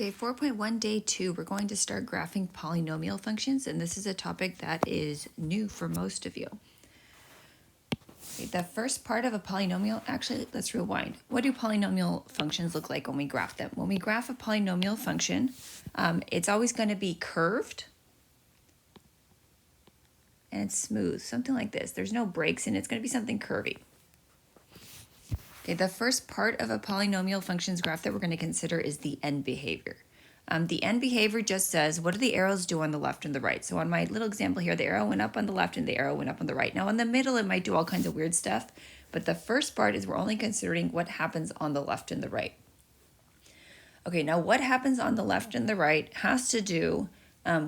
Okay, 4.1 day 2, we're going to start graphing polynomial functions, and this is a topic that is new for most of you. Okay, the first part of a polynomial, actually, let's rewind. What do polynomial functions look like when we graph them? When we graph a polynomial function, it's always going to be curved and it's smooth, something like this. There's no breaks and it's going to be something curvy. Okay, the first part of a polynomial functions graph that we're going to consider is the end behavior. The end behavior just says, what do the arrows do on the left and the right? So on my little example here, the arrow went up on the left and the arrow went up on the right. Now in the middle, it might do all kinds of weird stuff, but the first part is we're only considering what happens on the left and the right. Okay, now what happens on the left and the right has to do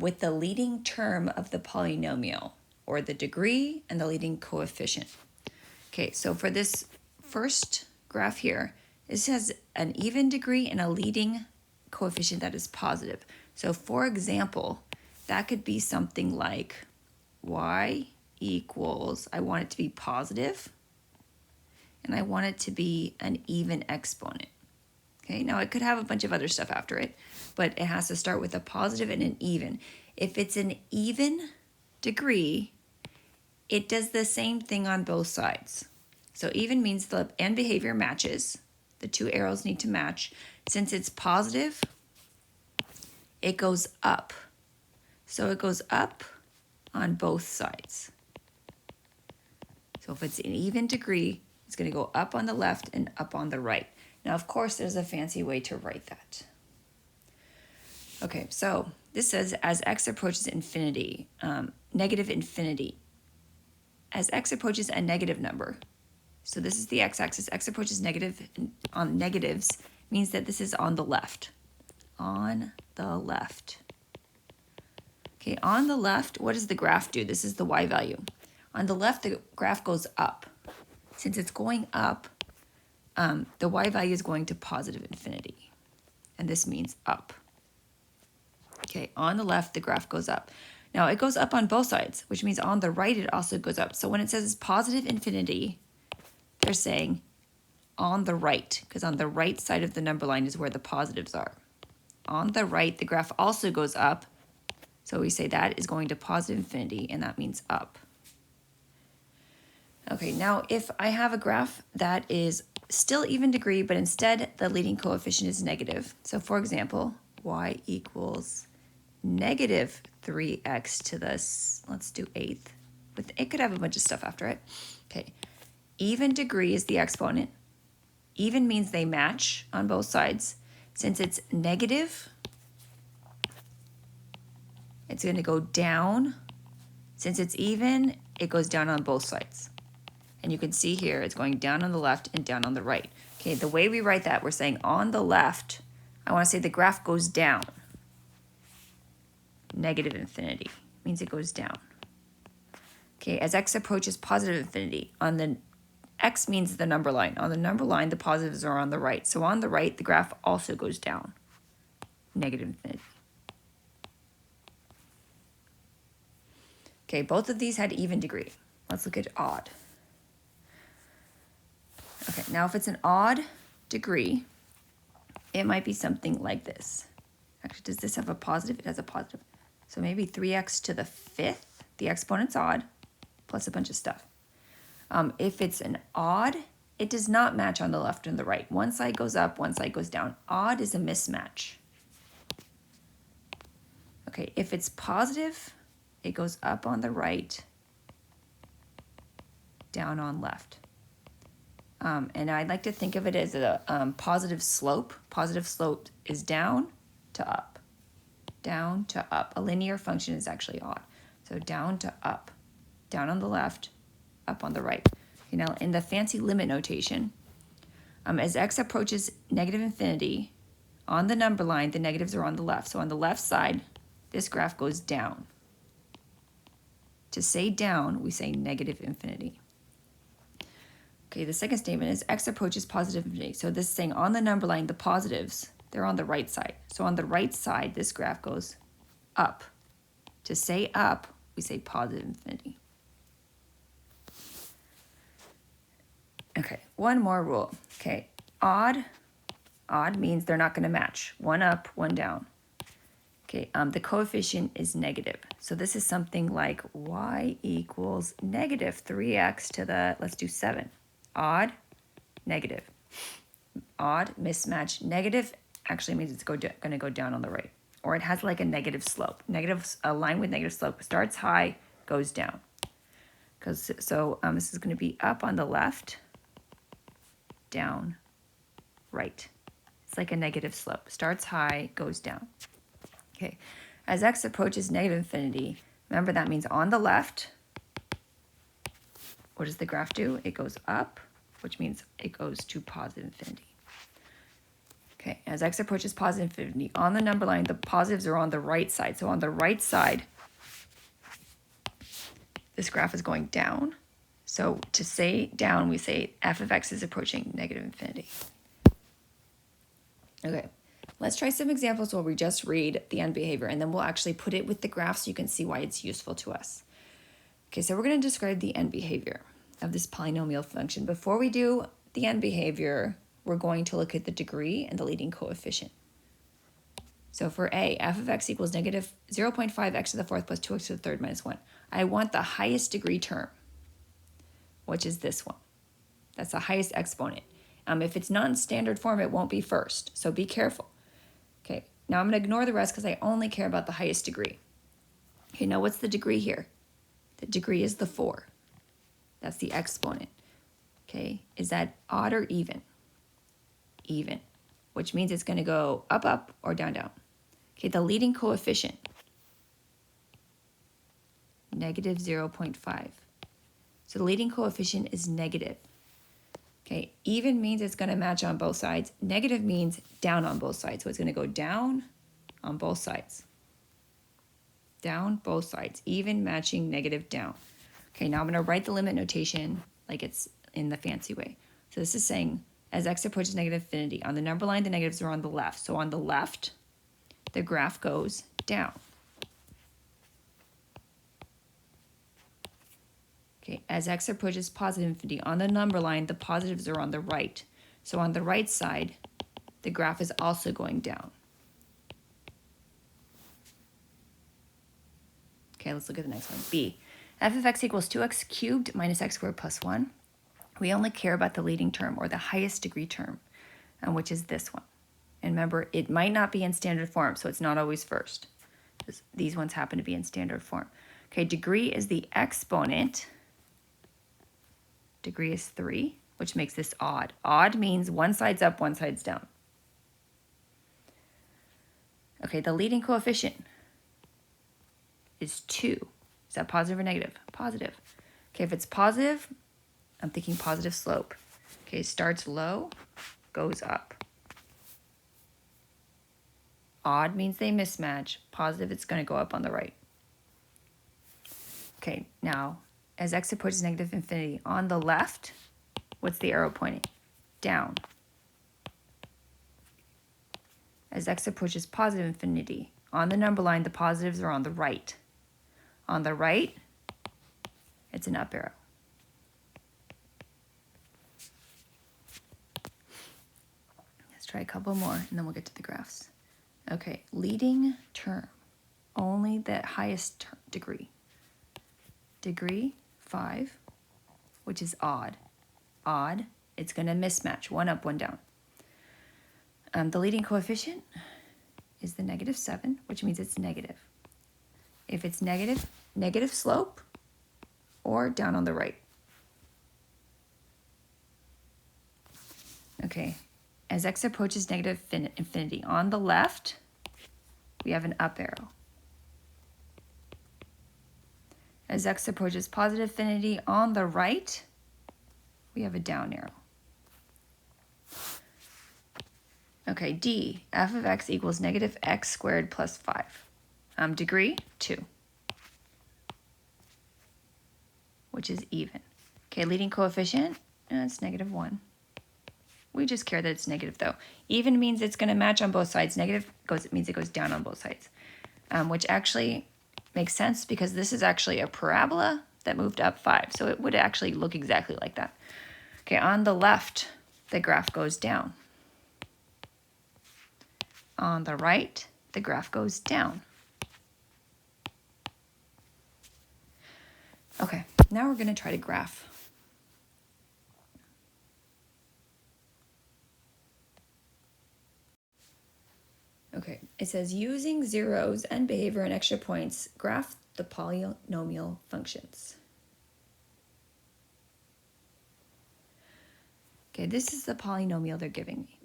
with the leading term of the polynomial, or the degree and the leading coefficient. Okay, so for this first graph here, this has an even degree and a leading coefficient that is positive. So for example, that could be something like y equals, I want it to be positive, and I want it to be an even exponent. Okay, now it could have a bunch of other stuff after it, but it has to start with a positive and an even. If it's an even degree, it does the same thing on both sides. So even means the end behavior matches. The two arrows need to match. Since it's positive, it goes up. So it goes up on both sides. So if it's an even degree, it's going to go up on the left and up on the right. Now, of course, there's a fancy way to write that. Okay, so this says as x approaches infinity, negative infinity. As x approaches a negative number, so this is the x-axis, x approaches negative on negatives, means that this is on the left. On the left. Okay, on the left, what does the graph do? This is the y value. On the left, the graph goes up. Since it's going up, the y value is going to positive infinity, and this means up. Okay, on the left, the graph goes up. Now, it goes up on both sides, which means on the right, it also goes up. So when it says positive infinity, they're saying on the right, because on the right side of the number line is where the positives are. On the right, the graph also goes up. So we say that is going to positive infinity, and that means up. Okay, now if I have a graph that is still even degree, but instead the leading coefficient is negative. So for example, y equals negative 3x to this, let's do 8th. But it could have a bunch of stuff after it. Okay, even degree is the exponent. Even means they match on both sides. Since it's negative, it's going to go down. Since it's even, it goes down on both sides. And you can see here, it's going down on the left and down on the right. Okay, the way we write that, we're saying on the left, I want to say the graph goes down. Negative infinity means it goes down. Okay, as x approaches positive infinity, on the x means the number line. On the number line, the positives are on the right. So on the right, the graph also goes down. Negative infinity. Okay, both of these had even degree. Let's look at odd. Okay, now if it's an odd degree, it might be something like this. Actually, does this have a positive? It has a positive. So maybe 3x to the 5th, the exponent's odd, plus a bunch of stuff. If it's an odd, it does not match on the left and the right. One side goes up, one side goes down. Odd is a mismatch. Okay, if it's positive, it goes up on the right, down on left. And I'd like to think of it as a positive slope. Positive slope is down to up. Down to up. A linear function is actually odd. So down to up. Down on the left, up on the right. You know, in the fancy limit notation, as x approaches negative infinity, on the number line, the negatives are on the left. So on the left side, this graph goes down. To say down, we say negative infinity. Okay, the second statement is x approaches positive infinity. So this is saying on the number line, the positives, they're on the right side. So on the right side, this graph goes up. To say up, we say positive infinity. Okay, one more rule. Okay, odd Odd means they're not going to match. One up, one down. Okay, the coefficient is negative. So this is something like y equals negative 3x to the, let's do 7. Odd, negative. Odd, mismatch, negative actually means it's going to go down on the right. Or it has like a negative slope. A line with negative slope starts high, goes down. This is going to be up on the left, down, right. It's like a negative slope. Starts high, goes down. Okay, as x approaches negative infinity, remember that means on the left, what does the graph do? It goes up, which means it goes to positive infinity. Okay, as x approaches positive infinity, on the number line, the positives are on the right side. So on the right side, this graph is going down. So to say down, we say f of x is approaching negative infinity. Okay, let's try some examples where we just read the end behavior, and then we'll actually put it with the graph so you can see why it's useful to us. Okay, so we're going to describe the end behavior of this polynomial function. Before we do the end behavior, we're going to look at the degree and the leading coefficient. So for a, f of x equals negative 0.5 x to the fourth plus 2x to the third minus 1. I want the highest degree term, which is this one. That's the highest exponent. If it's not in standard form, it won't be first, so be careful. Okay, now I'm going to ignore the rest because I only care about the highest degree. Okay, now what's the degree here? The degree is the 4. That's the exponent. Okay, is that odd or even? Even, which means it's going to go up, up, or down, down. Okay, the leading coefficient, negative 0.5. So the leading coefficient is negative. Okay, even means it's going to match on both sides. Negative means down on both sides. So it's going to go down on both sides. Down both sides. Even matching negative down. Okay, now I'm going to write the limit notation like it's in the fancy way. So this is saying as x approaches negative infinity, on the number line, the negatives are on the left. So on the left, the graph goes down. Okay, as x approaches positive infinity, on the number line, the positives are on the right. So on the right side, the graph is also going down. Okay, let's look at the next one. B, f of x equals 2x cubed minus x squared plus 1. We only care about the leading term, or the highest degree term, which is this one. And remember, it might not be in standard form, so it's not always first. These ones happen to be in standard form. Okay, degree is the exponent. Degree is 3, which makes this odd. Odd means one side's up, one side's down. Okay, the leading coefficient is 2. Is that positive or negative? Positive. Okay, if it's positive, I'm thinking positive slope. Okay, starts low, goes up. Odd means they mismatch. Positive, it's going to go up on the right. Okay, now, as x approaches negative infinity, on the left, what's the arrow pointing? Down. As x approaches positive infinity, on the number line, the positives are on the right. On the right, it's an up arrow. Let's try a couple more, and then we'll get to the graphs. Okay, leading term, only the highest degree. Degree, 5, which is odd. Odd, it's going to mismatch, one up, one down. The leading coefficient is the negative 7, which means it's negative. If it's negative, negative slope, or down on the right. Okay, as x approaches negative infinity, on the left, we have an up arrow. As x approaches positive infinity, on the right, we have a down arrow. Okay, D, f of x equals negative x squared plus 5. Degree, 2, which is even. Okay, leading coefficient, it's negative 1. We just care that it's negative, though. Even means it's going to match on both sides. Negative means it goes down on both sides, which actually makes sense because this is actually a parabola that moved up 5. So it would actually look exactly like that. Okay, on the left, the graph goes down. On the right, the graph goes down. Okay, now we're going to try to graph. Okay, it says using zeros, end behavior, and extra points, graph the polynomial functions. Okay, this is the polynomial they're giving me.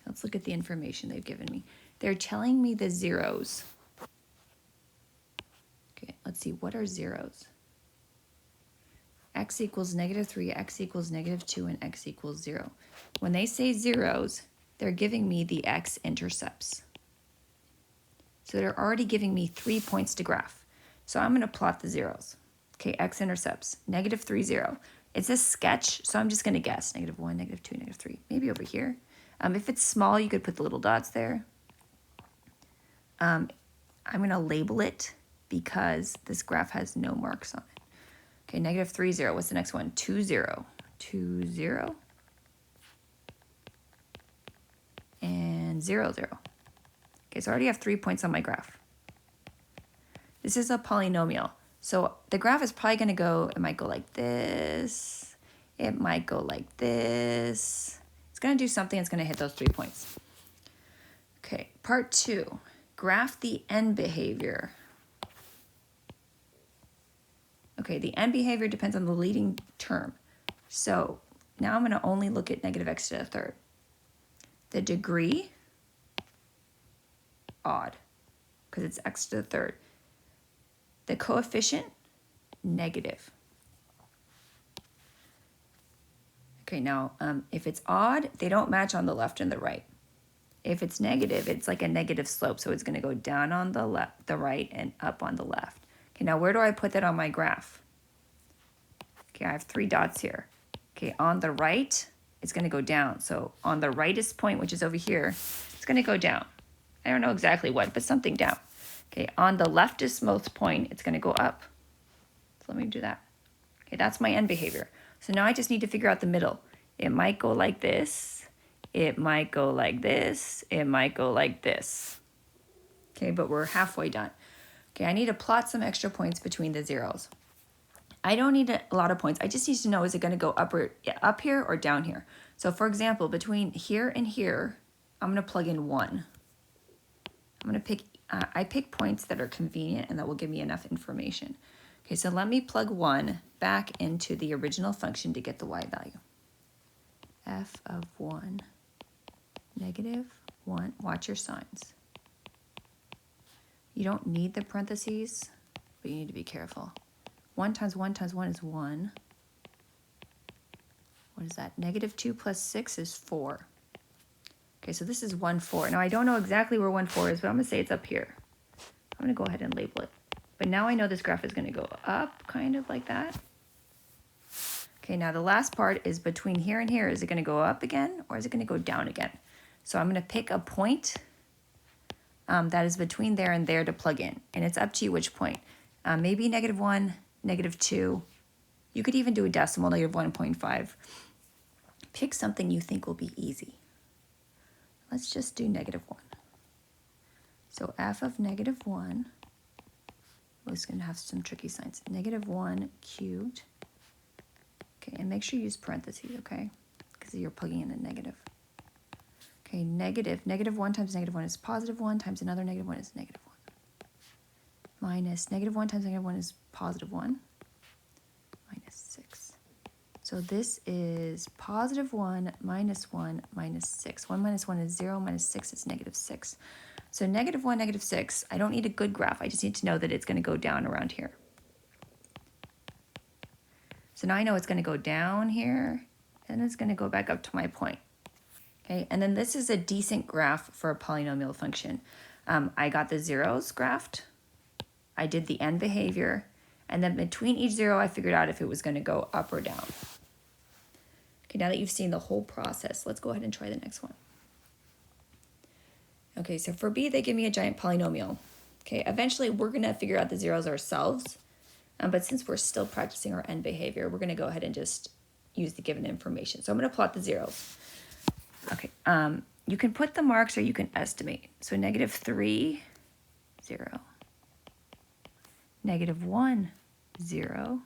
Let's look at the information they've given me. They're telling me the zeros. Okay, let's see, what are zeros? X equals -3, x equals -2, and x equals 0. When they say zeros, they're giving me the x-intercepts. So they're already giving me 3 points to graph. So I'm going to plot the zeros. Okay, x-intercepts, -3, 0. It's a sketch, so I'm just going to guess. -1, -2, -3. Maybe over here. If it's small, you could put the little dots there. I'm going to label it because this graph has no marks on it. Okay, -3, 0. What's the next one? 2, 0. 2, 0. And 0, 0. Okay, so I already have 3 points on my graph. This is a polynomial. So the graph is probably going to go, it might go like this. It might go like this. It's going to do something that's going to hit those 3 points. Okay, part 2. Graph the end behavior. Okay, the end behavior depends on the leading term. So now I'm going to only look at -x to the third. The degree, odd, because it's x to the third. The coefficient, negative. Okay, now if it's odd, they don't match on the left and the right. If it's negative, it's like a negative slope, so it's going to go down on the left, the right, and up on the left. Okay, now where do I put that on my graph? Okay, I have 3 dots here. Okay, on the right, it's going to go down. So on the rightest point, which is over here, it's going to go down. I don't know exactly what, but something down. Okay, on the leftist most point, it's going to go up. So let me do that. Okay, that's my end behavior. So now I just need to figure out the middle. It might go like this. It might go like this. It might go like this. Okay, but we're halfway done. Okay, I need to plot some extra points between the zeros. I don't need a lot of points. I just need to know, is it going to go up here or down here? So for example, between here and here, I'm going to plug in 1. I'm going to pick, I pick points that are convenient and that will give me enough information. Okay, so let me plug 1 back into the original function to get the y value. F of 1, -1. Watch your signs. You don't need the parentheses, but you need to be careful. 1 times 1 times 1 is 1. What is that? -2 plus 6 is 4. Okay, so this is 1, 4. Now, I don't know exactly where 1, 4 is, but I'm going to say it's up here. I'm going to go ahead and label it. But now I know this graph is going to go up, kind of like that. Okay, now the last part is between here and here. Is it going to go up again, or is it going to go down again? So I'm going to pick a point that is between there and there to plug in. And it's up to you which point. Maybe -1, -2. You could even do a decimal, -1.5. Pick something you think will be easy. Let's just do -1. So f of -1, it's going to have some tricky signs. -1 cubed. Okay, and make sure you use parentheses, okay? Because you're plugging in a negative. Okay, -1 times -1 is +1 times another -1 is -1. Minus -1 times -1 is +1. Minus 6. So this is +1 minus 1 minus 6. 1 minus 1 is 0, minus 6 is -6. So -1, -6, I don't need a good graph. I just need to know that it's going to go down around here. So now I know it's going to go down here, and it's going to go back up to my point. Okay, and then this is a decent graph for a polynomial function. I got the zeros graphed. I did the end behavior, and then between each zero, I figured out if it was going to go up or down. Okay, now that you've seen the whole process, let's go ahead and try the next one. Okay, so for B, they give me a giant polynomial. Okay, eventually we're going to figure out the zeros ourselves, but since we're still practicing our end behavior, we're going to go ahead and just use the given information. So I'm going to plot the zeros. Okay, you can put the marks or you can estimate. So -3, 0. -1, 0.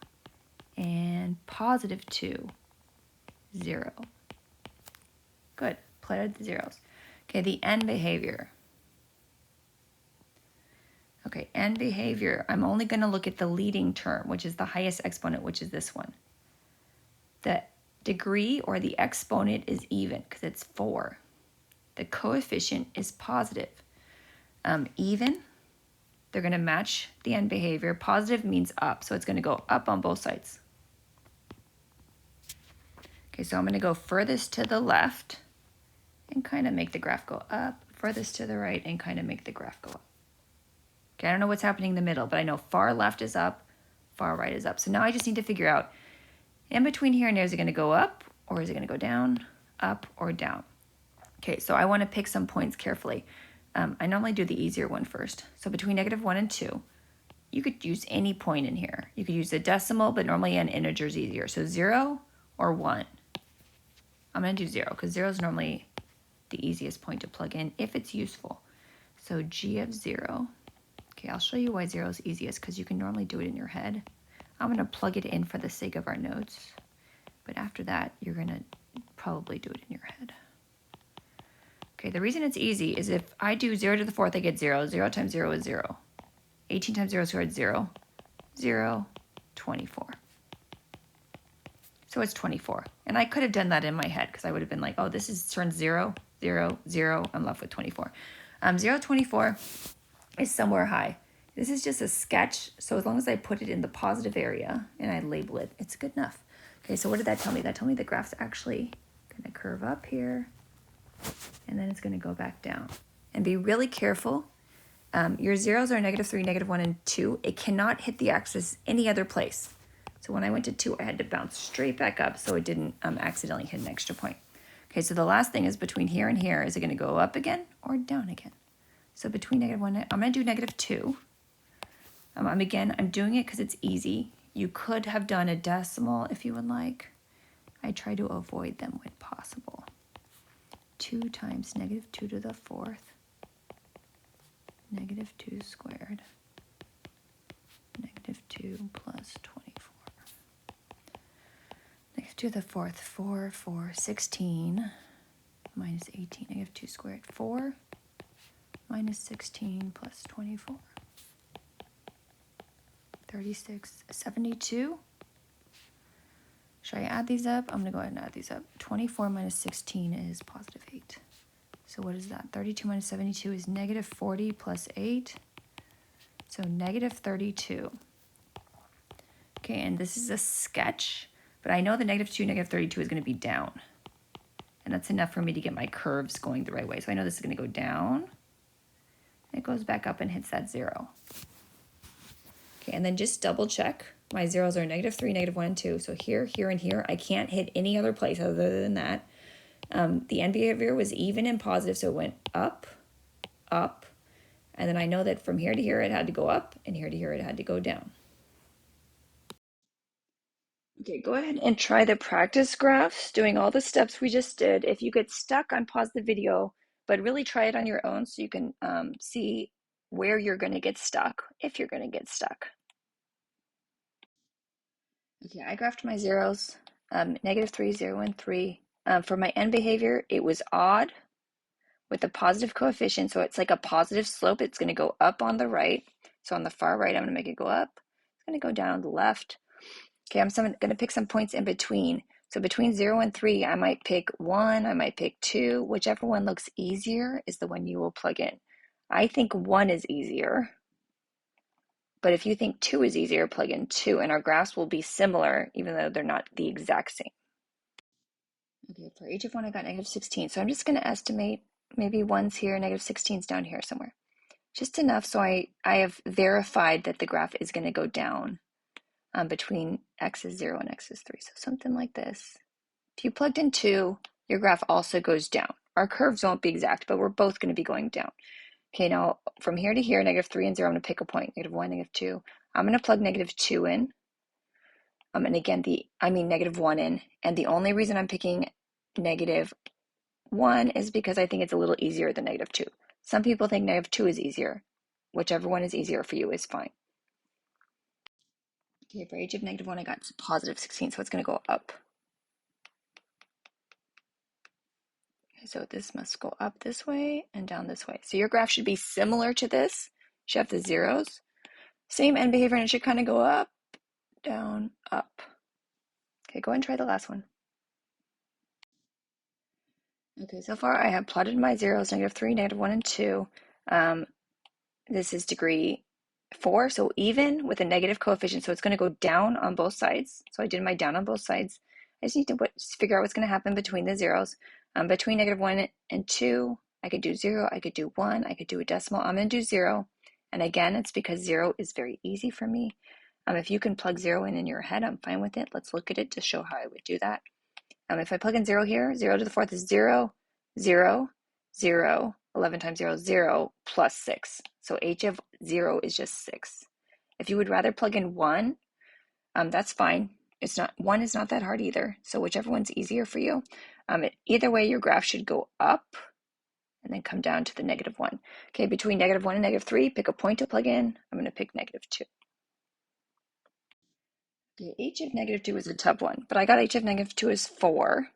And +2, 0. Good. Plotted the zeros. Okay, the end behavior. Okay, end behavior. I'm only going to look at the leading term, which is the highest exponent, which is this one. The degree or the exponent is even because it's 4. The coefficient is positive. Even, they're going to match the end behavior. Positive means up, so it's going to go up on both sides. Okay, so I'm going to go furthest to the left and kind of make the graph go up, furthest to the right and kind of make the graph go up. Okay, I don't know what's happening in the middle, but I know far left is up, far right is up. So now I just need to figure out, in between here and there, is it going to go up or is it going to go down, up or down? Okay, so I want to pick some points carefully. I normally do the easier one first. So between -1 and 2, you could use any point in here. You could use a decimal, but normally an integer is easier. So 0 or 1. I'm going to do 0 because 0 is normally the easiest point to plug in if it's useful. So g of 0. Okay, I'll show you why 0 is easiest because you can normally do it in your head. I'm going to plug it in for the sake of our notes. But after that, you're going to probably do it in your head. Okay, the reason it's easy is if I do 0 to the 4th, I get 0. 0 times 0 is 0. 18 times 0 squared, 0. 0, 24. So it's 24. And I could have done that in my head because I would have been like, oh, this is turns 0, 0, 0. I'm left with 24. 0, 24 is somewhere high. This is just a sketch. So as long as I put it in the positive area and I label it, it's good enough. Okay, so what did that tell me? That told me the graph's actually going to curve up here. And then it's going to go back down. And be really careful. Your zeros are -3, -1, and 2. It cannot hit the axis any other place. So when I went to 2, I had to bounce straight back up so it didn't accidentally hit an extra point. Okay, so the last thing is between here and here, is it going to go up again or down again? So between -1, I'm going to do -2. I'm doing it because it's easy. You could have done a decimal if you would like. I try to avoid them when possible. 2 times -2 to the 4th, -2 squared, -2 plus 24. -2 to the 4th, 4, 4, 16, minus 18, -2 squared, 4, minus 16 plus 24. 36, 72. Should I add these up? I'm going to go ahead and add these up. 24 minus 16 is positive 8. So what is that? 32 minus 72 is -40 plus 8. So -32. Okay, and this is a sketch, but I know the -2, -32 is going to be down. And that's enough for me to get my curves going the right way. So I know this is going to go down. It goes back up and hits that 0. Okay, and then just double check. My zeros are -3, -1, and 2. So here, here, and here. I can't hit any other place other than that. The end behavior was even and positive, so it went up, up. And then I know that from here to here, it had to go up, and here to here, it had to go down. Okay, go ahead and try the practice graphs, doing all the steps we just did. If you get stuck, unpause the video, but really try it on your own so you can see where you're going to get stuck, if you're going to get stuck. Okay, I graphed my zeros, -3, 0, and 3. For my end behavior, it was odd with a positive coefficient, so it's like a positive slope. It's going to go up on the right. So on the far right, I'm going to make it go up. It's going to go down on the left. Okay, I'm going to pick some points in between. So between 0 and 3, I might pick 1, I might pick 2. Whichever one looks easier is the one you will plug in. I think 1 is easier. But if you think 2 is easier, plug in 2, and our graphs will be similar, even though they're not the exact same. Okay, for each of 1, I got -16. So I'm just going to estimate maybe 1's here, -16's down here somewhere. Just enough so I have verified that the graph is going to go down between x is 0 and x is 3. So something like this. If you plugged in 2, your graph also goes down. Our curves won't be exact, but we're both going to be going down. Okay, now from here to here, -3 and 0, I'm going to pick a point, -1, -2. I'm going to plug -2 in. And again, -1 in. And the only reason I'm picking -1 1 is because I think it's a little easier than negative 2. Some people think negative 2 is easier. Whichever one is easier for you is fine. Okay, for h of negative 1, I got positive 16, so it's going to go up. Okay, so this must go up this way and down this way. So your graph should be similar to this. You should have the zeros. Same end behavior, and it should kind of go up, down, up. Okay, go ahead and try the last one. Okay, so far I have plotted my zeros, negative 3, negative 1, and 2. This is degree 4, so even with a negative coefficient, so it's going to go down on both sides. So I did my down on both sides. I just need to figure out what's going to happen between the zeros. Between negative 1 and 2, I could do 0, I could do 1, I could do a decimal. I'm going to do 0. And again, it's because 0 is very easy for me. If you can plug 0 in your head, I'm fine with it. Let's look at it to show how I would do that. If I plug in 0 here, 0 to the 4th is 0, 0, 0, 11 times 0 is 0, plus 6. So h of 0 is just 6. If you would rather plug in 1, that's fine. 1 is not that hard either. So whichever one's easier for you. Either way, your graph should go up and then come down to the negative 1. Okay, between negative 1 and negative 3, pick a point to plug in. I'm going to pick negative 2. Okay, h of negative 2 is a tough one, but I got h of negative 2 is 4.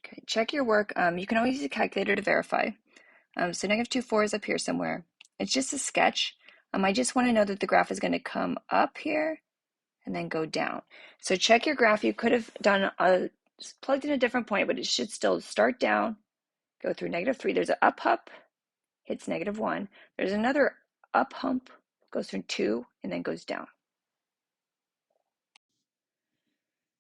Okay, check your work. You can always use a calculator to verify. So negative 2, 4 is up here somewhere. It's just a sketch. I just want to know that the graph is going to come up here and then go down. So check your graph. You could have plugged in a different point, but it should still start down, go through negative 3. There's an up hump, hits negative 1. There's another up hump, goes through 2, and then goes down.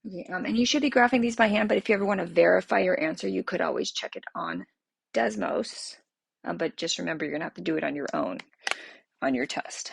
Okay, and you should be graphing these by hand, but if you ever want to verify your answer, you could always check it on Desmos. But just remember, you're going to have to do it on your own on your test.